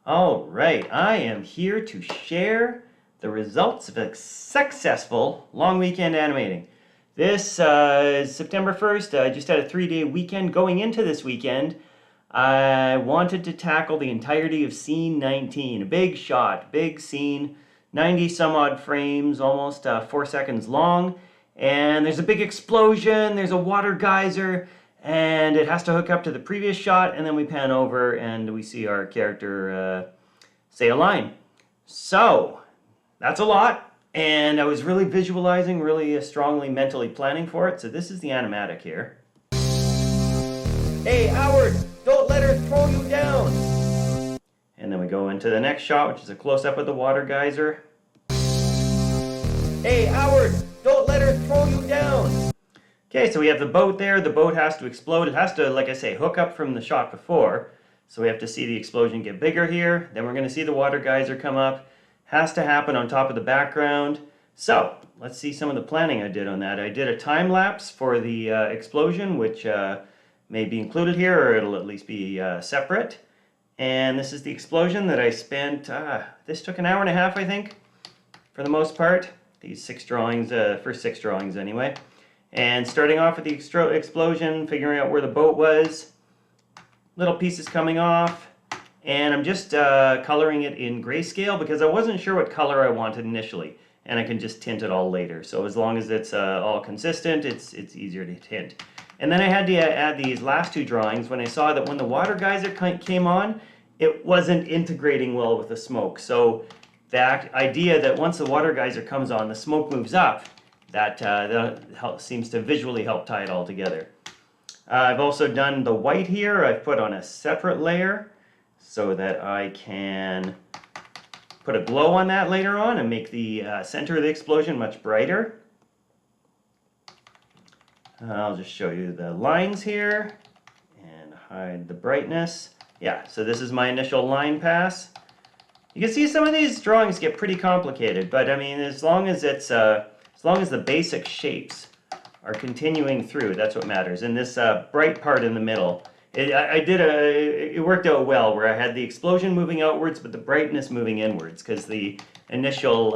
All right, I am here to share the results of a successful long weekend animating. This is September 1st. I just had a 3-day weekend. Going into this weekend, I wanted to tackle the entirety of scene 19. A big shot, big scene, 90 some odd frames, almost 4 seconds long. And there's a big explosion, there's a water geyser, and it has to hook up to the previous shot, and then we pan over and we see our character say a line. So that's a lot, and I was really visualizing, really strongly mentally planning for it. So this is the animatic here. Hey Howard, don't let her throw you down. And then we go into the next shot, which is a close-up of the water geyser. Hey Howard, don't let her throw you down. Okay, so we have the boat there. The boat has to explode. It has to, like I say, hook up from the shot before. So we have to see the explosion get bigger here. Then we're going to see the water geyser come up. Has to happen on top of the background. So let's see some of the planning I did on that. I did a time lapse for the explosion, which may be included here, or it'll at least be separate. And this is the explosion that I spent, this took an hour and a half, I think, for the most part. These 6 drawings, first 6 drawings anyway. And starting off with the explosion, figuring out where the boat was, little pieces coming off, and I'm just coloring it in grayscale because I wasn't sure what color I wanted initially, and I can just tint it all later. So as long as it's all consistent, it's easier to tint. And then I had to add these last 2 drawings when I saw that when the water geyser came on, it wasn't integrating well with the smoke. So that idea that once the water geyser comes on, the smoke moves up, that seems to visually help tie it all together. I've also done the white here. I've put on a separate layer so that I can put a glow on that later on and make the center of the explosion much brighter. I'll just show you the lines here and hide the brightness. Yeah, so this is my initial line pass. You can see some of these drawings get pretty complicated, but I mean, as long as the basic shapes are continuing through, that's what matters. And this bright part in the middle, it worked out well, where I had the explosion moving outwards, but the brightness moving inwards, because the initial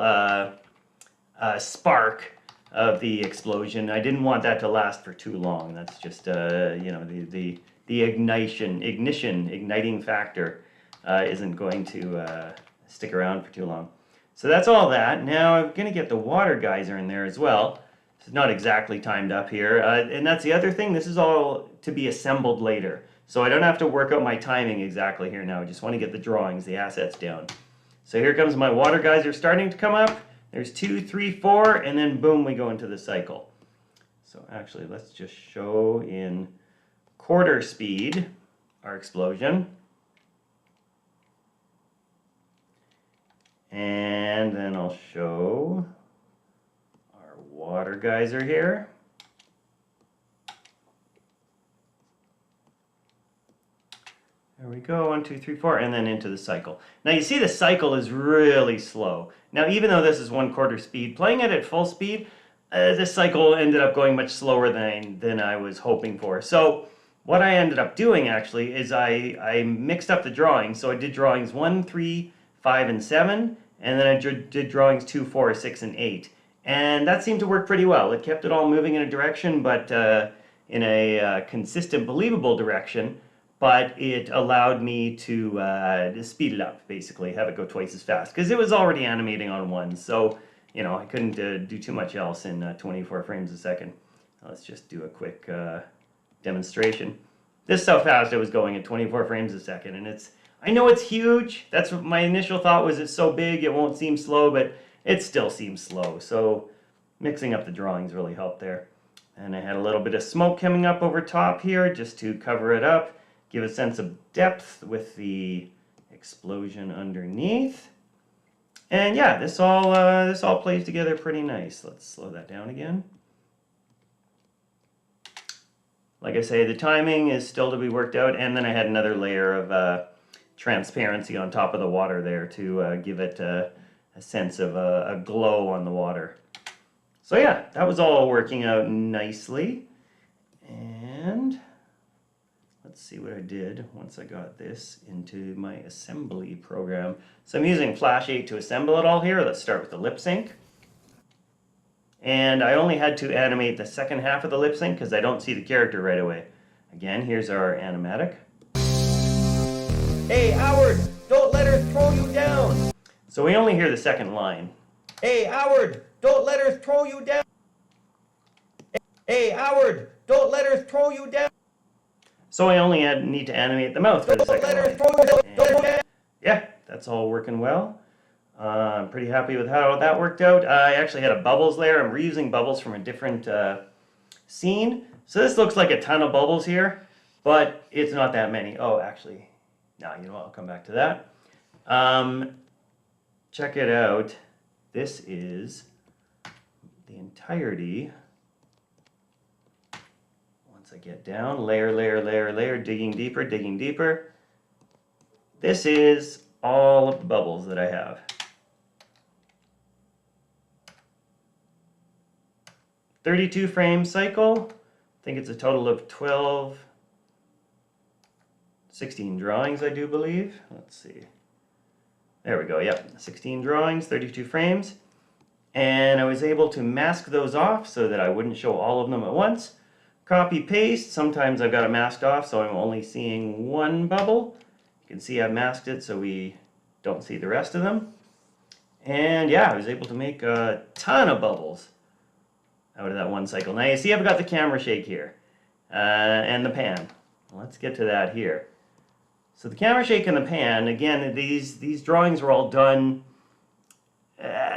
spark of the explosion, I didn't want that to last for too long. That's just you know, the igniting factor isn't going to stick around for too long. So that's all that. Now I'm going to get the water geyser in there as well. It's not exactly timed up here. And that's the other thing. This is all to be assembled later. So I don't have to work out my timing exactly here now. I just want to get the drawings, the assets down. So here comes my water geyser starting to come up. There's 2, 3, 4, and then boom, we go into the cycle. So actually, let's just show in quarter speed our explosion. And then I'll show our water geyser here. There we go, 1, 2, 3, 4, and then into the cycle. Now you see the cycle is really slow. Now even though this is 1/4 speed, playing it at full speed, this cycle ended up going much slower than I was hoping for. So what I ended up doing actually is I mixed up the drawings. So I did drawings 1, 3, 5, and 7, and then I did drawings 2, 4, 6, and 8. And that seemed to work pretty well. It kept it all moving in a direction, but in a consistent, believable direction. But it allowed me to speed it up, basically, have it go twice as fast, because it was already animating on 1. So, you know, I couldn't do too much else in 24 frames a second. Let's just do a quick demonstration. This is how fast it was going at 24 frames a second, and I know it's huge. That's what my initial thought was. It's so big it won't seem slow, but it still seems slow. So mixing up the drawings really helped there. And I had a little bit of smoke coming up over top here just to cover it up, give a sense of depth with the explosion underneath. And yeah, this all plays together pretty nice. Let's slow that down again. Like I say, the timing is still to be worked out, and then I had another layer of transparency on top of the water there to give it a sense of a glow on the water. So yeah, that was all working out nicely. And let's let's see what I did once I got this into my assembly program. So I'm using Flash 8 to assemble it all here. Let's start with the lip sync. And I only had to animate the second half of the lip sync because I don't see the character right away. Again, here's our animatic. Hey, Howard, don't let her throw you down. So we only hear the second line. Hey, Howard, don't let her throw you down. Hey, Howard, don't let her throw you down. So I only need to animate the mouth for the second line. And yeah, that's all working well. I'm pretty happy with how that worked out. I actually had a bubbles layer. I'm reusing bubbles from a different scene. So this looks like a ton of bubbles here, but it's not that many. Oh, actually, no, you know what? I'll come back to that. Check it out. This is the entirety. Once I get down, layer, layer, layer, layer, digging deeper, digging deeper. This is all of the bubbles that I have. 32 frame cycle. I think it's a total of 16 drawings, I do believe. Let's see. There we go, yep, 16 drawings, 32 frames. And I was able to mask those off so that I wouldn't show all of them at once. Copy paste, sometimes I've got it masked off so I'm only seeing one bubble. You can see I've masked it so we don't see the rest of them. And yeah, I was able to make a ton of bubbles out of that one cycle. Now you see I've got the camera shake here and the pan. Let's get to that here. So the camera shake and the pan, again, these drawings were all done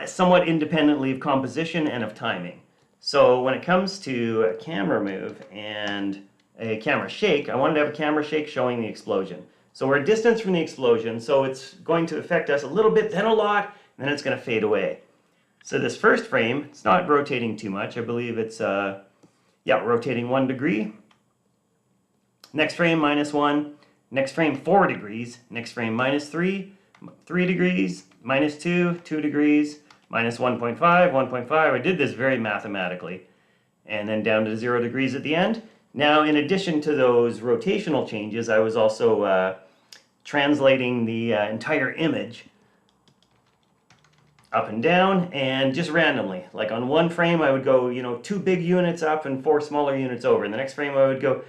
somewhat independently of composition and of timing. So when it comes to a camera move and a camera shake, I wanted to have a camera shake showing the explosion. So we're a distance from the explosion, so it's going to affect us a little bit, then a lot, and then it's going to fade away. So this first frame, it's not rotating too much. I believe it's, rotating 1 degree. Next frame, -1. Next frame, 4 degrees. Next frame, -3, 3 degrees, -2, 2 degrees, -1.5, 1.5. I did this very mathematically. And then down to 0 degrees at the end. Now, in addition to those rotational changes, I was also translating the entire image up and down, and just randomly. Like on one frame, I would go, 2 big units up and 4 smaller units over. In the next frame, I would go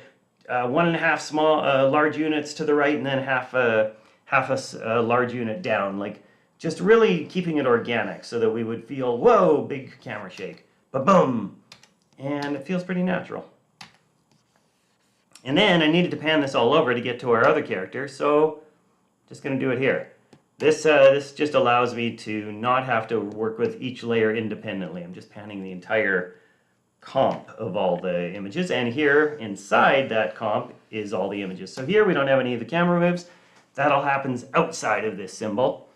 1.5 small, large units to the right, and then half a large unit down. Like just really keeping it organic, so that we would feel, whoa, big camera shake, ba-boom, and it feels pretty natural. And then I needed to pan this all over to get to our other character, so just going to do it here. This just allows me to not have to work with each layer independently. I'm just panning the entire comp of all the images, and here inside that comp is all the images. So here we don't have any of the camera moves. That all happens outside of this symbol.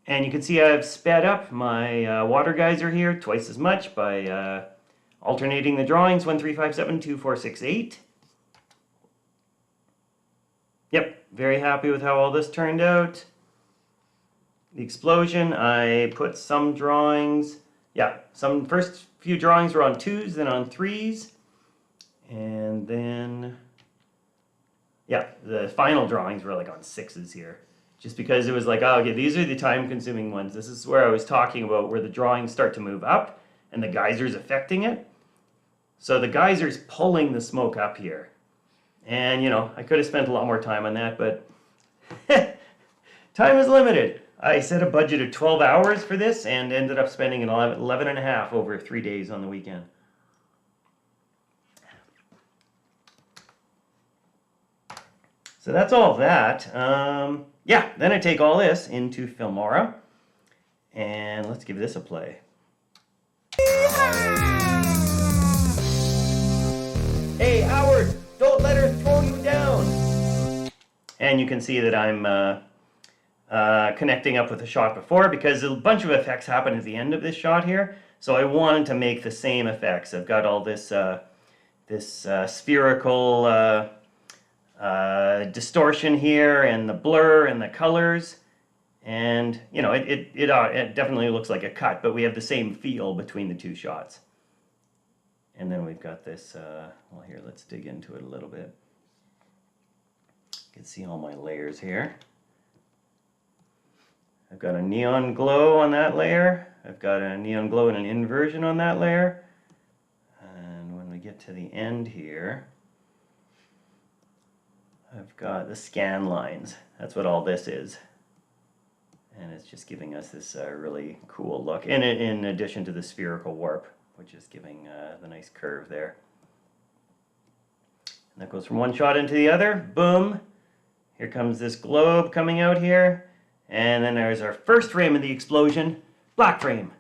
And you can see I've sped up my water geyser here twice as much by alternating the drawings, 1, 3, 5, 7, 2, 4, 6, 8. Yep, very happy with how all this turned out. The explosion, I put some drawings, some first few drawings were on 2s, then on 3s. And then, the final drawings were like on 6s here. Just because it was like, oh, okay, these are the time-consuming ones. This is where I was talking about where the drawings start to move up and the geyser's affecting it. So the geyser's pulling the smoke up here. And, I could have spent a lot more time on that, but time is limited. I set a budget of 12 hours for this and ended up spending 11 and a half over 3 days on the weekend. So that's all of that. Then I take all this into Filmora, and let's give this a play. Hey, Howard, don't let her throw you down. And you can see that I'm connecting up with the shot before, because a bunch of effects happen at the end of this shot here. So I wanted to make the same effects. I've got all this spherical distortion here, and the blur and the colors, and it definitely looks like a cut, but we have the same feel between the two shots. And then we've got this, well, here, let's dig into it a little bit. You can see all my layers here. I've got a neon glow on that layer. I've got a neon glow and an inversion on that layer. And when we get to the end here, I've got the scan lines. That's what all this is. And it's just giving us this really cool look. And in addition to the spherical warp, which is giving the nice curve there. And that goes from one shot into the other. Boom. Here comes this globe coming out here. And then there's our first frame of the explosion. Black frame.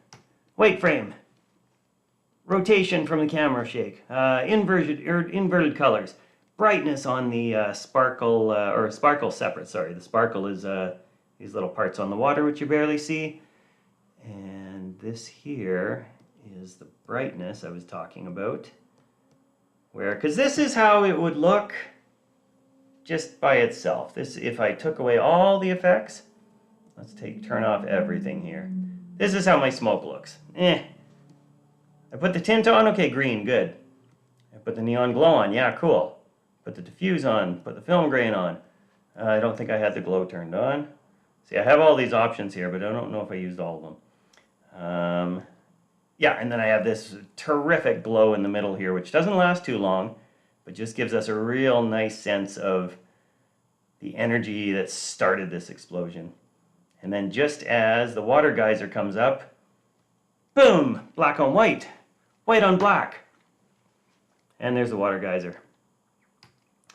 White frame. Rotation from the camera shake. Inverted colors. Brightness on the sparkle, or sparkle separate, sorry. The sparkle is these little parts on the water which you barely see. And this here is the brightness I was talking about. Because this is how it would look just by itself. This, if I took away all the effects, let's turn off everything here. This is how my smoke looks. I put the tint on, okay, green, good. I put the neon glow on, yeah, cool. Put the diffuse on, put the film grain on. I don't think I had the glow turned on. See, I have all these options here, but I don't know if I used all of them. Yeah, and then I have this terrific glow in the middle here, which doesn't last too long, but just gives us a real nice sense of the energy that started this explosion. And then just as the water geyser comes up, boom, black on white, white on black. And there's the water geyser.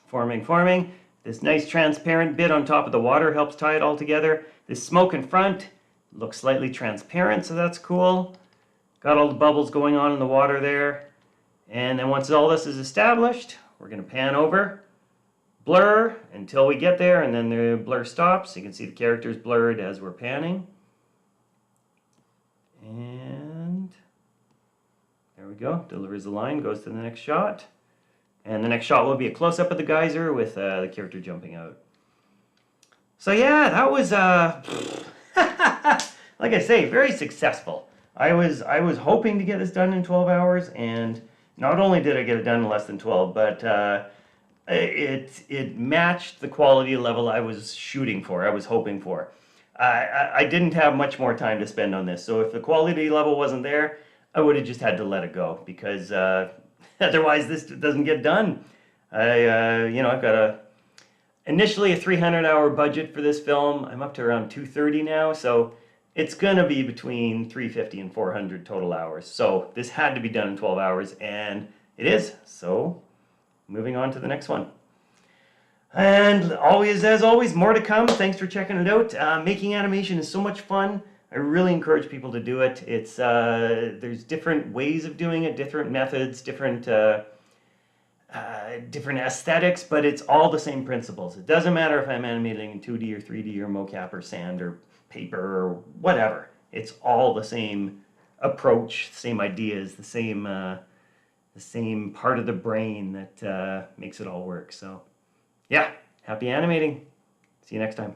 Forming. This nice transparent bit on top of the water helps tie it all together. This smoke in front looks slightly transparent, so that's cool. Got all the bubbles going on in the water there. And then once all this is established, we're going to pan over, blur until we get there, and then the blur stops. You can see the characters blurred as we're panning. And there we go. Delivers the line, goes to the next shot. And the next shot will be a close-up of the geyser with the character jumping out. So yeah, that was, like I say, very successful. I was hoping to get this done in 12 hours, and not only did I get it done in less than 12, but it matched the quality level I was shooting for, I was hoping for. I didn't have much more time to spend on this, so if the quality level wasn't there, I would have just had to let it go, because otherwise this doesn't get done. I've got initially a 300-hour budget for this film. I'm up to around 230 now, so it's going to be between 350 and 400 total hours. So this had to be done in 12 hours, and it is. So moving on to the next one. And as always, more to come. Thanks for checking it out. Making animation is so much fun. I really encourage people to do it. It's there's different ways of doing it, different methods, different aesthetics, but it's all the same principles. It doesn't matter if I'm animating in 2D or 3D or mocap or sand or paper or whatever. It's all the same approach, same ideas, the same part of the brain that makes it all work. So yeah, happy animating. See you next time.